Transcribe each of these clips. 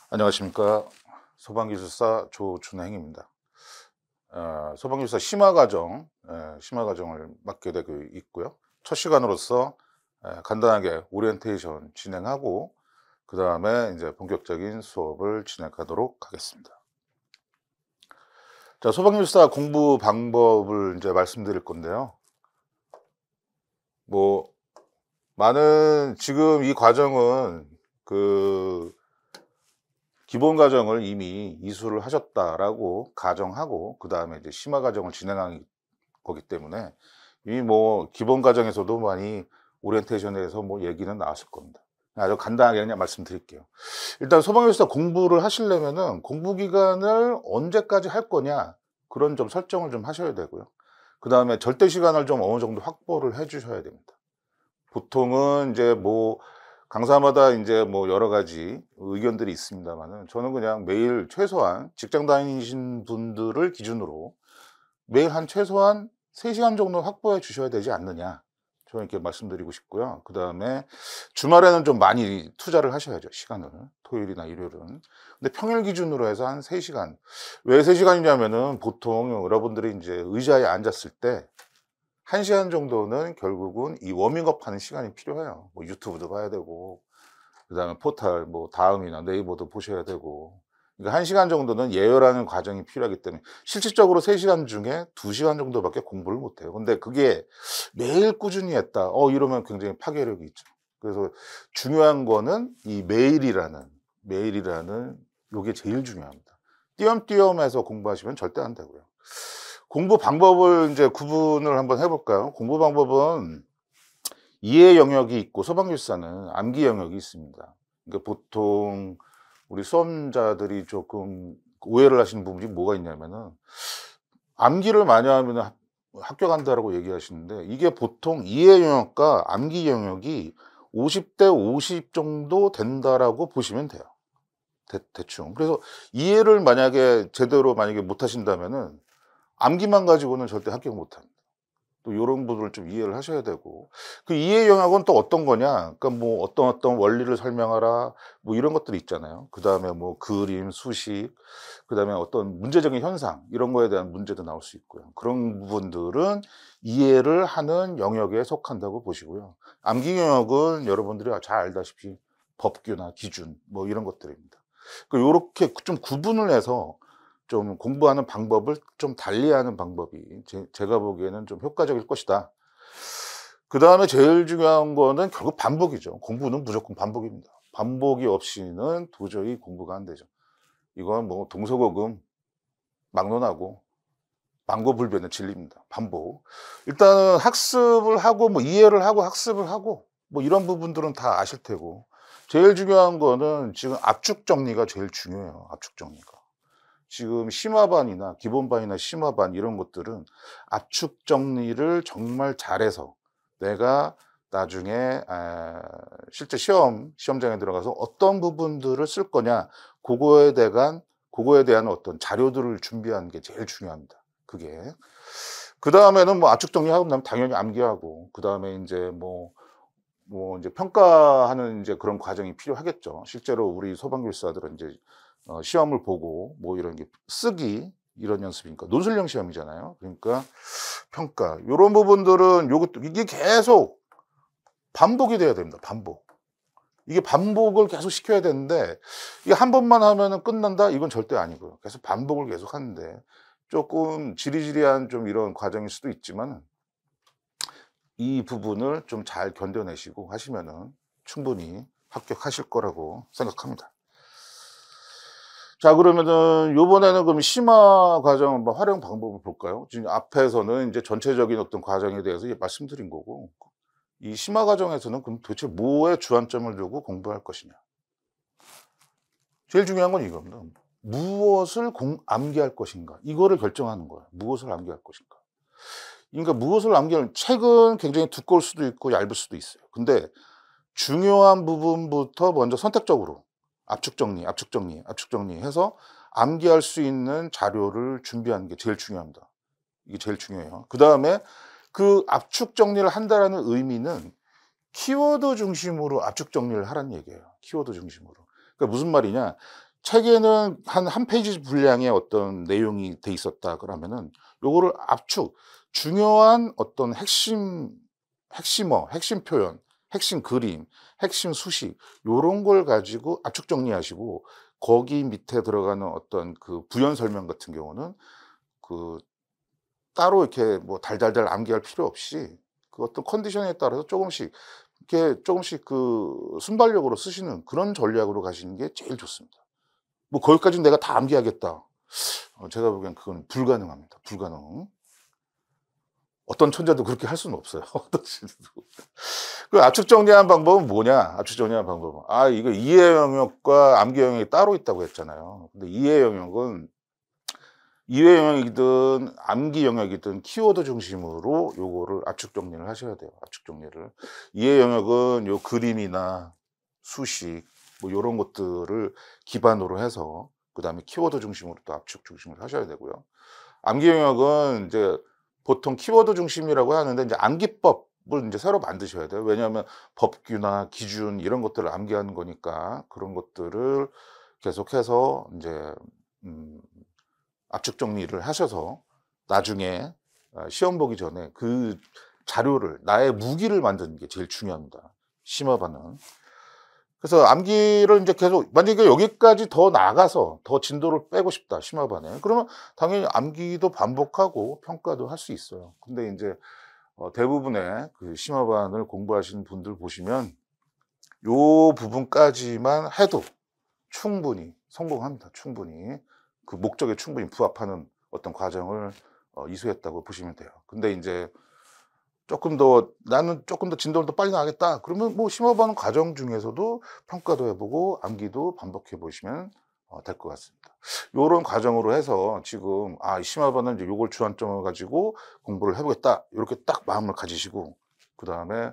안녕하십니까. 소방기술사 조준행입니다. 소방기술사 심화과정을 맡게 되고 있고요. 첫 시간으로서 간단하게 오리엔테이션 진행하고 그 다음에 이제 본격적인 수업을 진행하도록 하겠습니다. 자, 소방기술사 공부 방법을 이제 말씀드릴 건데요. 뭐 많은 지금 이 과정은 기본 과정을 이미 이수를 하셨다라고 가정하고 그 다음에 이제 심화 과정을 진행한 거기 때문에 이미 뭐 기본 과정에서도 많이 오리엔테이션에 대해서 뭐 얘기는 나왔을 겁니다. 아주 간단하게 그냥 말씀드릴게요. 일단 소방교사 공부를 하시려면은 공부 기간을 언제까지 할 거냐 그런 좀 설정을 좀 하셔야 되고요. 그 다음에 절대 시간을 좀 어느 정도 확보를 해 주셔야 됩니다. 보통은 이제 뭐 강사마다 인제 뭐 여러 가지 의견들이 있습니다마는 저는 그냥 매일 최소한 직장 다니신 분들을 기준으로 매일 한 최소한 3 시간 정도 확보해 주셔야 되지 않느냐. 저는 이렇게 말씀드리고 싶고요. 그다음에 주말에는 좀 많이 투자를 하셔야죠, 시간을. 토요일이나 일요일은. 근데 평일 기준으로 해서 한 3 시간. 왜 3 시간이냐면은 보통 여러분들이 인제 의자에 앉았을 때 1 시간 정도는 결국은 이 워밍업 하는 시간이 필요해요. 뭐 유튜브도 봐야 되고 그다음에 포털 뭐 다음이나 네이버도 보셔야 되고. 그러니까 1 시간 정도는 예열하는 과정이 필요하기 때문에 실질적으로 3 시간 중에 2 시간 정도밖에 공부를 못 해요. 근데 그게 매일 꾸준히 했다. 이러면 굉장히 파괴력이 있죠. 그래서 중요한 거는 이 매일이라는 요게 제일 중요합니다. 띄엄띄엄 해서 공부하시면 절대 안 되고요. 공부 방법을 인제 구분을 한번 해 볼까요? 공부 방법은 이해 영역이 있고 소방교사는 암기 영역이 있습니다. 그러니까 보통 우리 수험자들이 조금 오해를 하시는 부분이 뭐가 있냐면은 암기를 많이 하면은 합격한다라고 얘기하시는데 이게 보통 이해 영역과 암기 영역이 50대 50 정도 된다라고 보시면 돼요. 대충. 그래서 이해를 만약에 제대로 못 하신다면은 암기만 가지고는 절대 합격 못 합니다. 또 요런 부분을 좀 이해를 하셔야 되고 그 이해 영역은 또 어떤 거냐 그러니까 뭐 어떤 원리를 설명하라 뭐 이런 것들이 있잖아요. 그다음에 뭐 그림, 수식 그다음에 어떤 문제적인 현상 이런 거에 대한 문제도 나올 수 있고요. 그런 부분들은 이해를 하는 영역에 속한다고 보시고요. 암기 영역은 여러분들이 잘 알다시피 법규나 기준 뭐 이런 것들입니다. 요렇게 좀 구분을 해서 좀 공부하는 방법을 좀 달리하는 방법이 제가 보기에는 좀 효과적일 것이다. 그다음에 제일 중요한 거는 결국 반복이죠. 공부는 무조건 반복입니다. 반복이 없이는 도저히 공부가 안 되죠. 이건 뭐 동서고금 막론하고 망고불변의 진리입니다. 반복. 일단은 학습을 하고 뭐 이해를 하고 학습을 하고 뭐 이런 부분들은 다 아실 테고 제일 중요한 거는 지금 압축 정리가 제일 중요해요, 압축 정리가. 지금 심화반이나 기본반이나 심화반 이런 것들은 압축 정리를 정말 잘해서 내가 나중에 실제 시험장에 들어가서 어떤 부분들을 쓸 거냐 그거에 대한 어떤 자료들을 준비하는 게 제일 중요합니다, 그게. 그다음에는 뭐 압축 정리하고 나면 당연히 암기하고 그다음에 인제 인제 평가하는 인제 그런 과정이 필요하겠죠. 실제로 우리 소방교사들은 인제 시험을 보고 뭐 이런 게 쓰기 이런 연습이니까 논술형 시험이잖아요. 그러니까 평가 요런 부분들은 요것도 이게 계속 반복이 돼야 됩니다, 반복. 이게 반복을 계속 시켜야 되는데 이게 한 번만 하면은 끝난다? 이건 절대 아니고요. 계속 반복을 계속 하는데 쪼끔 지리지리한 좀 이런 과정일 수도 있지만 이 부분을 좀 잘 견뎌내시고 하시면은 충분히 합격하실 거라고 생각합니다. 자, 그러면은 요번에는 그럼 심화 과정 한번 활용 방법을 볼까요? 지금 앞에서는 인제 전체적인 어떤 과정에 대해서 말씀드린 거고 이 심화 과정에서는 그럼 도대체 뭐에 주안점을 두고 공부할 것이냐. 제일 중요한 건 이겁니다. 무엇을 암기할 것인가. 이거를 결정하는 거예요. 무엇을 암기할 것인가. 그러니까 무엇을 암기할 책은 굉장히 두꺼울 수도 있고 얇을 수도 있어요. 근데 중요한 부분부터 먼저 선택적으로 압축 정리 해서 암기할 수 있는 자료를 준비하는 게 제일 중요합니다. 이게 제일 중요해요. 그다음에 그 압축 정리를 한다라는 의미는 키워드 중심으로 압축 정리를 하라는 얘기예요. 키워드 중심으로. 그러니까 무슨 말이냐? 책에는 한 페이지 분량의 어떤 내용이 돼 있었다 그러면은 요거를 압축, 중요한 어떤 핵심어, 핵심 표현, 핵심 그림, 핵심 수식 요런 걸 가지고 압축 정리하시고 거기 밑에 들어가는 어떤 그 부연 설명 같은 경우는 그 따로 이렇게 뭐 달달달 암기할 필요 없이 그 어떤 컨디션에 따라서 조금씩 이렇게 조금씩 그 순발력으로 쓰시는 그런 전략으로 가시는 게 제일 좋습니다. 뭐 거기까지는 내가 다 암기하겠다. 제가 보기엔 그건 불가능합니다. 불가능. 어떤 천재도 그렇게 할 수는 없어요. 어떤 천재도. 그 압축 정리하는 방법은 뭐냐? 압축 정리하는 방법은. 이거 이해 영역과 암기 영역이 따로 있다고 했잖아요. 근데 이해 영역은 이해 영역이든 암기 영역이든 키워드 중심으로 요거를 압축 정리를 하셔야 돼요. 압축 정리를. 이해 영역은 요 그림이나 수식 뭐 요런 것들을 기반으로 해서 그다음에 키워드 중심으로 또 압축 중심으로 하셔야 되고요. 암기 영역은 이제 보통 키워드 중심이라고 하는데 이제 암기법을 인제 새로 만드셔야 돼요. 왜냐하면 법규나 기준 이런 것들을 암기하는 거니까 그런 것들을 계속해서 인제 음 압축 정리를 하셔서 나중에 시험 보기 전에 그 자료를 나의 무기를 만드는 게 제일 중요합니다, 심화반은. 그래서 암기를 인제 계속 만약에 여기까지 더 나가서 더 진도를 빼고 싶다, 심화반에. 그러면 당연히 암기도 반복하고 평가도 할 수 있어요. 근데 인제 대부분의 그 심화반을 공부하시는 분들 보시면 요 부분까지만 해도 충분히 성공합니다, 충분히. 그 목적에 충분히 부합하는 어떤 과정을 이수했다고 보시면 돼요. 근데 인제 쪼끔 더 '나는 쪼끔 더 진도를 더 빨리 나가겠다.' 그러면 뭐 심화반 과정 중에서도 평가도 해 보고 암기도 반복해 보시면 될 것 같습니다. 요런 과정으로 해서 지금 이 심화반은 이제 요걸 주안점을 가지고 공부를 해 보겠다. 요렇게 딱 마음을 가지시고 그다음에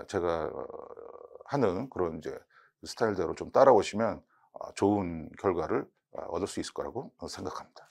제가 하는 그런 인제 스타일대로 좀 따라오시면 좋은 결과를 얻을 수 있을 거라고 생각합니다.